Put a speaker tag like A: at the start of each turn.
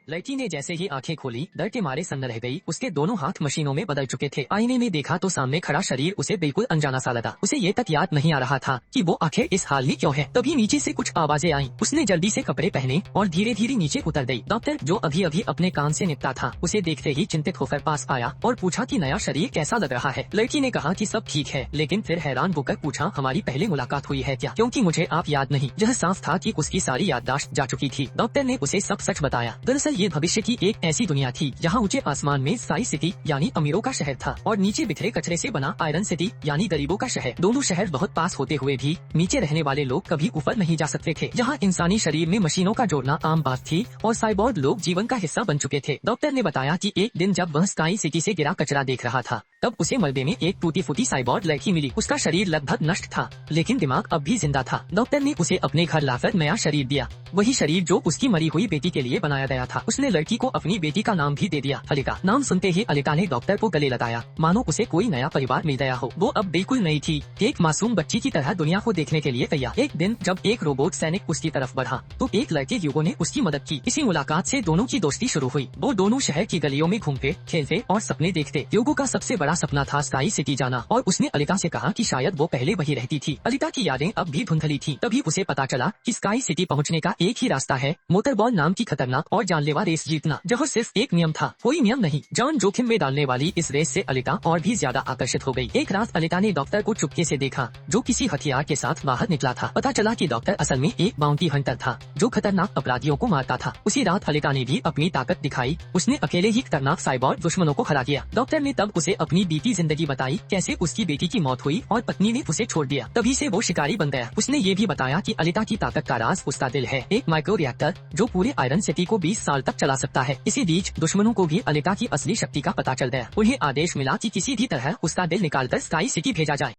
A: लड़की ने जैसे ही आंखें खोली डर के मारे सन्न रह गई। उसके दोनों हाथ मशीनों में बदल चुके थे। आईने में देखा तो सामने खड़ा शरीर उसे बिल्कुल अनजाना सा लगा। उसे ये तक याद नहीं आ रहा था कि वो आखिर इस हाल में क्यों है। तभी नीचे से कुछ आवाजें आईं। उसने जल्दी से कपड़े पहने और धीरे धीरे नीचे उतर गई। डॉक्टर जो अभी अभी अपने काम से निपटा था उसे देखते ही चिंतित होकर पास आया और पूछा कि नया शरीर कैसा लग रहा है। लड़की ने कहा कि सब ठीक है, लेकिन फिर हैरान होकर पूछा हमारी पहले मुलाकात हुई है क्या, क्योंकि मुझे आप याद नहीं। यह साफ था कि उसकी सारी याददाश्त जा चुकी थी। डॉक्टर ने उसे सब सच बताया। दरअसल ये भविष्य की एक ऐसी दुनिया थी जहाँ ऊंचे आसमान में स्काई सिटी यानी अमीरों का शहर था और नीचे बिखरे कचरे से बना आयरन सिटी यानी गरीबों का शहर। दोनों शहर बहुत पास होते हुए भी नीचे रहने वाले लोग कभी ऊपर नहीं जा सकते थे। जहाँ इंसानी शरीर में मशीनों का जोड़ना आम बात थी और साइबोर्ग लोग जीवन का हिस्सा बन चुके थे। डॉक्टर ने बताया कि एक दिन जब वह स्काई सिटी से गिरा कचरा देख रहा था तब उसे मलबे में एक टूटी फूटी साइबोर्ग लड़की मिली। उसका शरीर लगभग नष्ट था लेकिन दिमाग अब भी जिंदा था। डॉक्टर ने उसे अपने घर लाकर नया शरीर दिया, वही शरीर जो उसकी मरी हुई बेटी के लिए बनाया गया था। उसने लड़की को अपनी बेटी का नाम भी दे दिया, अलिका। नाम सुनते ही अलिका ने डॉक्टर को गले लगाया मानो उसे कोई नया परिवार मिल गया हो। वो अब बिल्कुल नई थी, एक मासूम बच्ची की तरह दुनिया को देखने के लिए तैयार। एक दिन जब एक रोबोट सैनिक उसकी तरफ बढ़ा तो एक लड़के युगो ने उसकी मदद की। इसी मुलाकात से दोनों की दोस्ती शुरू हुई। वो दोनों शहर की गलियों में घूमते खेलते और सपने देखते। युगो का सबसे बड़ा सपना था स्काई सिटी जाना और उसने अलिका से कहा कि शायद वो पहले वही रहती थी। अलिका की यादें अब भी धुंधली थी। तभी उसे पता चला कि स्काई सिटी पहुंचने का एक ही रास्ता है, मोटरबॉल नाम की खतरनाक और जानलेवा रेस जीतना। जहाँ सिर्फ एक नियम था, कोई नियम नहीं। जान जोखिम में डालने वाली इस रेस से अलिका और भी ज्यादा आकर्षित हो गई। एक रात अलिका ने डॉक्टर को चुपके से देखा जो किसी हथियार के साथ बाहर निकला था। पता चला कि डॉक्टर असल में एक बाउंटी हंटर था जो खतरनाक अपराधियों को मारता था। उसी रात अलिका ने भी अपनी ताकत दिखाई। उसने अकेले ही खतरनाक साइबोर्ग दुश्मनों को हरा दिया। डॉक्टर ने तब उसे अपनी बीती जिंदगी बताई, कैसे उसकी बेटी की मौत हुई और पत्नी ने उसे छोड़ दिया। तभी से वो शिकारी बन गया। उसने ये भी बताया कि अलिका की ताकत का राज उसका दिल है, एक माइक्रो रिएक्टर जो पूरे आयरन सिटी को 20 साल तक चला सकता है। इसी बीच दुश्मनों को भी अलिका की असली शक्ति का पता चल गया। उन्हें आदेश मिला कि किसी भी तरह उसका दिल निकालकर स्काई सिटी भेजा जाए।